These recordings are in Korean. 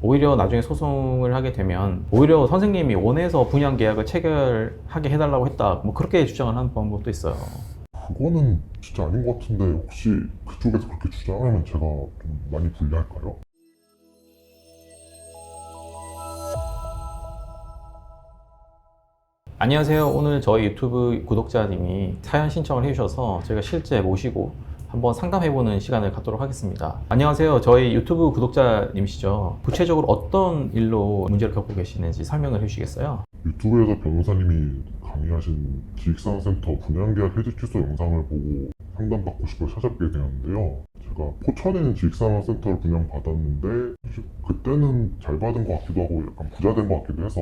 오히려 나중에 소송을 하게 되면 오히려 선생님이 원해서 분양 계약을 체결하게 해달라고 했다, 뭐 그렇게 주장을 하는 방법도 있어요. 그거는 진짜 아닌 것 같은데 혹시 그쪽에서 그렇게 주장하면 제가 좀 많이 불리할까요? 안녕하세요. 오늘 저희 유튜브 구독자님이 사연 신청을 해주셔서 저희가 실제 모시고 한번 상담해보는 시간을 갖도록 하겠습니다. 안녕하세요. 저희 유튜브 구독자님이시죠? 구체적으로 어떤 일로 문제를 겪고 계시는지 설명을 해주시겠어요? 유튜브에서 변호사님이 강의하신 기획사항센터 분양계약 해지 취소 영상을 보고 상담받고 싶어 찾아뵙게 되었는데요. 제가 포천에 있는 기획사항센터를 분양받았는데 사실 그때는 잘 받은 것 같기도 하고 약간 부자 된 것 같기도 해서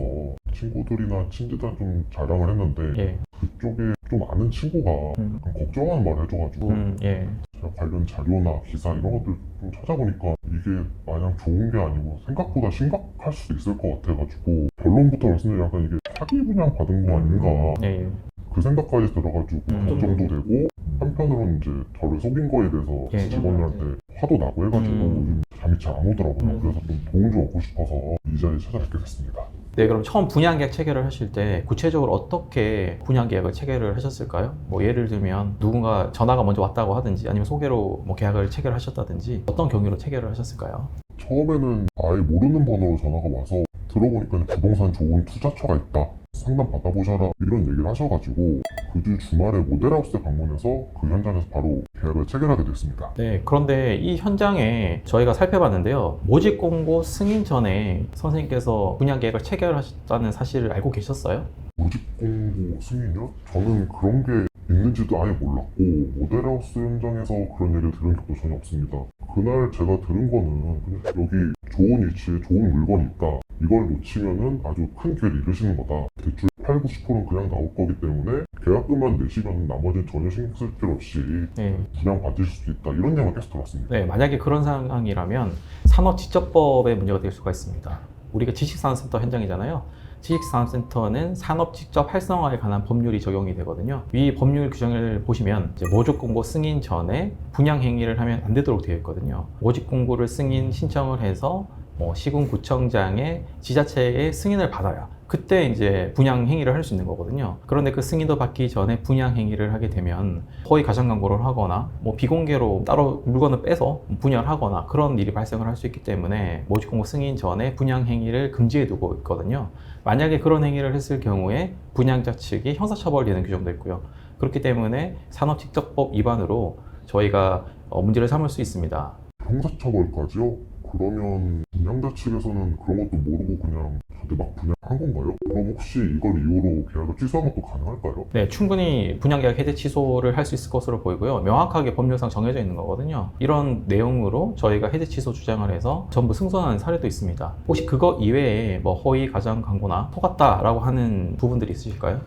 친구들이나 친지들 좀 자랑을 했는데 예. 그쪽에 좀 아는 친구가 약간 걱정하는 말을 해줘가지고 예. 제가 관련 자료나 기사 이런 것들 좀 찾아보니까 이게 마냥 좋은 게 아니고 생각보다 심각할 수도 있을 것 같아가지고 결론부터 말씀드리면 약간 이게 사기 분양 받은 거 아닌가 예. 그 생각까지 들어가지고 걱정도 되고 한편으로는 이제 저를 속인 거에 대해서 예. 직원들한테 화도 나고 해가지고 요즘 잠이 잘 안 오더라고요. 그래서 좀 도움 좀 얻고 싶어서 이 자리에 찾아뵙게 됐습니다. 네, 그럼 처음 분양계약 체결을 하실 때 구체적으로 어떻게 분양계약을 체결을 하셨을까요? 뭐 예를 들면 누군가 전화가 먼저 왔다고 하든지 아니면 소개로 뭐 계약을 체결하셨다든지 어떤 경위로 체결을 하셨을까요? 처음에는 아예 모르는 번호로 전화가 와서 들어보니까 부동산 좋은 투자처가 있다, 상담 받아보셔라 이런 얘기를 하셔가지고 그 뒤 주말에 모델하우스에 방문해서 그 현장에서 바로 계약을 체결하게 됐습니다. 네, 그런데 이 현장에 저희가 살펴봤는데요. 모집 공고 승인 전에 선생님께서 분양계약을 체결하셨다는 사실을 알고 계셨어요? 모집 공고 승인이요? 저는 그런 게 있는지도 아예 몰랐고 모델하우스 현장에서 그런 얘기를 들은 적도 전혀 없습니다. 그날 제가 들은 거는 그냥 여기 좋은 위치에 좋은 물건이 있다, 이걸 놓치면은 아주 큰 기회를 잃으시는 거다, 대출 8, 90%는 그냥 나올 거기 때문에 계약금만 내시면 나머지는 전혀 신경 쓸 필요 없이 네. 분양 받으실 수 있다, 이런 얘기만 계속 들었습니다. 네, 만약에 그런 상황이라면 산업직접법에 문제가 될 수가 있습니다. 우리가 지식산업센터 현장이잖아요. 지식산업센터는 산업직접 활성화에 관한 법률이 적용이 되거든요. 위 법률 규정을 보시면 이제 모집공고 승인 전에 분양행위를 하면 안 되도록 되어 있거든요. 모집공고를 승인 신청을 해서 시군구청장의 지자체의 승인을 받아야 그때 이제 분양 행위를 할 수 있는 거거든요. 그런데 그 승인도 받기 전에 분양 행위를 하게 되면 허위 가정 광고를 하거나 비공개로 따로 물건을 빼서 분양을 하거나 그런 일이 발생을 할 수 있기 때문에 모집 공고 승인 전에 분양 행위를 금지해 두고 있거든요. 만약에 그런 행위를 했을 경우에 분양자 측이 형사처벌되는 규정도 있고요. 그렇기 때문에 산업직접법 위반으로 저희가 문제를 삼을 수 있습니다. 형사처벌까지요? 그러면 분양자 측에서는 그런 것도 모르고 그냥 저한테 막 분양한 건가요? 그럼 혹시 이걸 이유로 계약을 취소하는 것도 가능할까요? 네, 충분히 분양계약 해지 취소를 할 수 있을 것으로 보이고요. 명확하게 법률상 정해져 있는 거거든요. 이런 내용으로 저희가 해지 취소 주장을 해서 전부 승소하는 사례도 있습니다. 혹시 그거 이외에 허위 가정 광고나 속았다라고 하는 부분들이 있으실까요?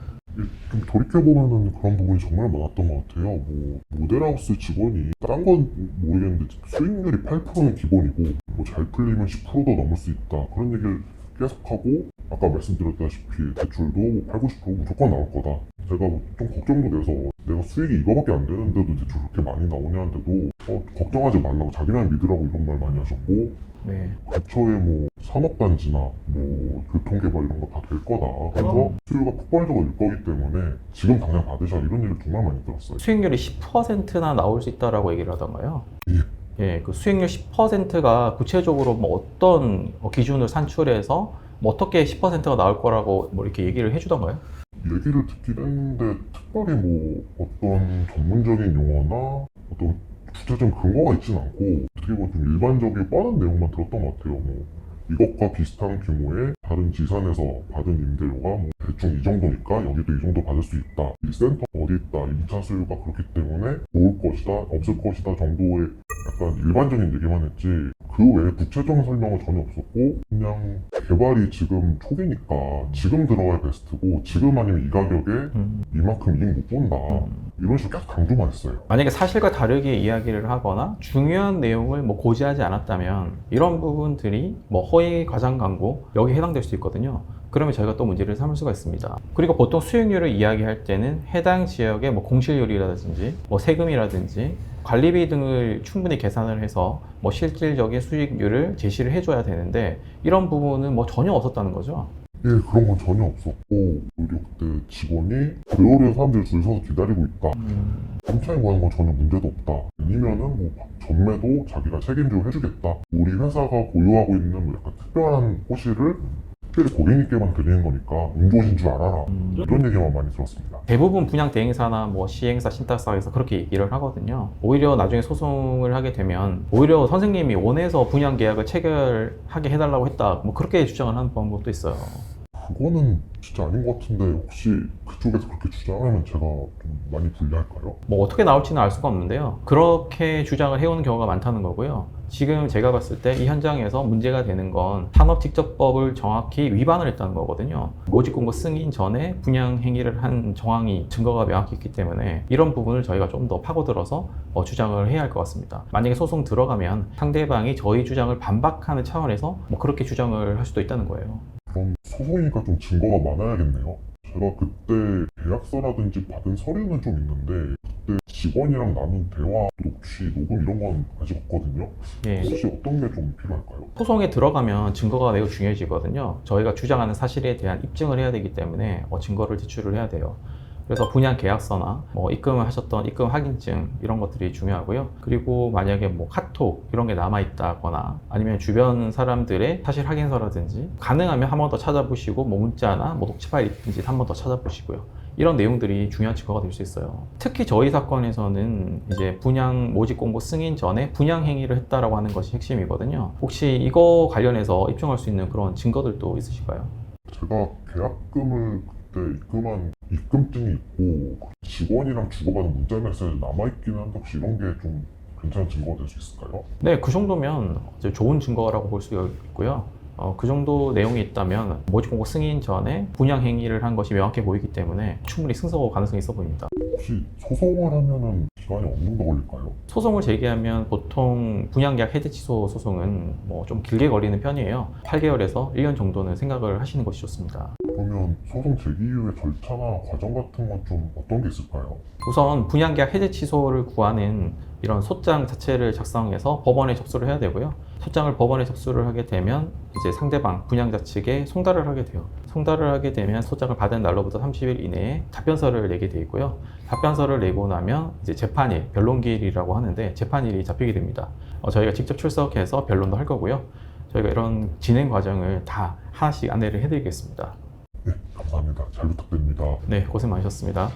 좀 돌이켜보면은 그런 부분이 정말 많았던 것 같아요. 모델하우스 직원이 딴 건 모르겠는데 수익률이 8%는 기본이고 잘 풀리면 10%도 넘을 수 있다, 그런 얘기를 계속하고 아까 말씀드렸다시피 대출도 8, 90% 무조건 나올 거다. 제가 좀 걱정도 돼서 내가 수익이 이거밖에 안 되는데도 대출 그렇게 많이 나오냐는데도 걱정하지 말라고 자기만 믿으라고 이런 말 많이 하셨고 네. 근처에 산업단지나 교통개발 이런 거 다 될 거다, 그래서 수요가 폭발적으로 일 거기 때문에 지금 당장 받으셔, 이런 얘기를 정말 많이 들었어요. 수익률이 10%나 나올 수 있다라고 얘기를 하던가요? 예. 예, 그 수익률 10%가 구체적으로 어떤 기준을 산출해서 어떻게 10%가 나올 거라고 이렇게 얘기를 해주던가요? 얘기를 듣긴 했는데 특별히 어떤 전문적인 용어나 어떤 구체적인 근거가 있진 않고 어떻게 보면 좀 일반적인 뻔한 내용만 들었던 것 같아요. 이것과 비슷한 규모의 다른 지산에서 받은 임대료가 대충 이 정도니까 여기도 이 정도 받을 수 있다, 이 센터 어디 있다, 2차 수요가 그렇기 때문에 좋을 것이다, 없을 것이다 정도의 약간 일반적인 얘기만 했지 그 외에 구체적인 설명은 전혀 없었고 그냥 개발이 지금 초기니까 지금 들어가야 베스트고 지금 아니면 이 가격에 이만큼 이익 못 본다, 이런 식으로 계속 강조만 했어요. 만약에 사실과 다르게 이야기를 하거나 중요한 내용을 고지하지 않았다면 이런 부분들이 허위 과장 광고 여기에 해당될 수 있거든요. 그러면 저희가 또 문제를 삼을 수가 있습니다. 그리고 보통 수익률을 이야기할 때는 해당 지역의 공실률이라든지 세금이라든지 관리비 등을 충분히 계산을 해서 뭐 실질적인 수익률을 제시를 해줘야 되는데 이런 부분은 뭐 전혀 없었다는 거죠. 예, 그런 건 전혀 없었고 오히려 그때 직원이 외월에 사람들이 줄 서서 기다리고 있다. 검찰에 가는 건 전혀 문제도 없다. 아니면은 뭐 전매도 자기가 책임지고 해주겠다. 우리 회사가 보유하고 있는 뭐 약간 특별한 호실을 특별히 고객님께만 드리는 거니까 운 좋으신 줄 알아라. 이런 얘기만 많이 들었습니다. 대부분 분양 대행사나 뭐 시행사, 신탁사에서 그렇게 얘기를 하거든요. 오히려 나중에 소송을 하게 되면 오히려 선생님이 원해서 분양 계약을 체결하게 해달라고 했다. 뭐 그렇게 주장을 하는 방법도 있어요. 그거는 진짜 아닌 것 같은데 혹시 그쪽에서 그렇게 주장하면 제가 좀 많이 불리할까요? 뭐 어떻게 나올지는 알 수가 없는데요. 그렇게 주장을 해오는 경우가 많다는 거고요. 지금 제가 봤을 때 이 현장에서 문제가 되는 건 산업직접법을 정확히 위반을 했다는 거거든요. 모집공고 승인 전에 분양 행위를 한 정황이 증거가 명확히 있기 때문에 이런 부분을 저희가 좀 더 파고들어서 주장을 해야 할 것 같습니다. 만약에 소송 들어가면 상대방이 저희 주장을 반박하는 차원에서 뭐 그렇게 주장을 할 수도 있다는 거예요. 그럼 소송이니까 좀 증거가 많아야겠네요. 제가 그때 계약서라든지 받은 서류는 좀 있는데 그때 직원이랑 나눈 대화, 녹취, 녹음 이런 건 아직 없거든요. 예. 혹시 어떤 게 좀 필요할까요? 소송에 들어가면 증거가 매우 중요해지거든요. 저희가 주장하는 사실에 대한 입증을 해야 되기 때문에 증거를 제출을 해야 돼요. 그래서 분양 계약서나 뭐 입금을 하셨던 입금 확인증 이런 것들이 중요하고요. 그리고 만약에 뭐 카톡 이런 게 남아 있다거나 아니면 주변 사람들의 사실 확인서라든지 가능하면 한 번 더 찾아보시고 뭐 문자나 뭐 녹취 파일 있든지 한 번 더 찾아보시고요. 이런 내용들이 중요한 증거가 될 수 있어요. 특히 저희 사건에서는 이제 분양 모집 공고 승인 전에 분양 행위를 했다라고 하는 것이 핵심이거든요. 혹시 이거 관련해서 입증할 수 있는 그런 증거들도 있으실까요? 제가 계약금을 그때 입금한 입금증이 있고 직원이랑 주고받은 문자 메시지 남아있기는 한데 혹시 이런 게 좀 괜찮은 증거가 될 수 있을까요? 네, 그 정도면 이제 좋은 증거라고 볼 수 있고요. 그 정도 내용이 있다면 모집 공고 승인 전에 분양 행위를 한 것이 명확해 보이기 때문에 충분히 승소 가능성이 있어 보입니다. 혹시 소송을 하면은 기간이 어느 정도 걸릴까요? 소송을 제기하면 보통 분양계약 해지 취소 소송은 뭐 좀 길게 걸리는 편이에요. 8개월에서 1년 정도는 생각을 하시는 것이 좋습니다. 그러면 소송 제기 이후의 절차나 과정 같은 건 좀 어떤 게 있을까요? 우선 분양계약 해지 취소를 구하는 이런 소장 자체를 작성해서 법원에 접수를 해야 되고요. 소장을 법원에 접수를 하게 되면 이제 상대방 분양자 측에 송달을 하게 돼요. 송달을 하게 되면 소장을 받은 날로부터 30일 이내에 답변서를 내게 돼 있고요. 답변서를 내고 나면 이제 재판일, 변론기일이라고 하는데 재판일이 잡히게 됩니다. 저희가 직접 출석해서 변론도 할 거고요. 저희가 이런 진행 과정을 다 하나씩 안내를 해드리겠습니다. 네, 감사합니다. 잘 부탁드립니다. 네, 고생 많으셨습니다.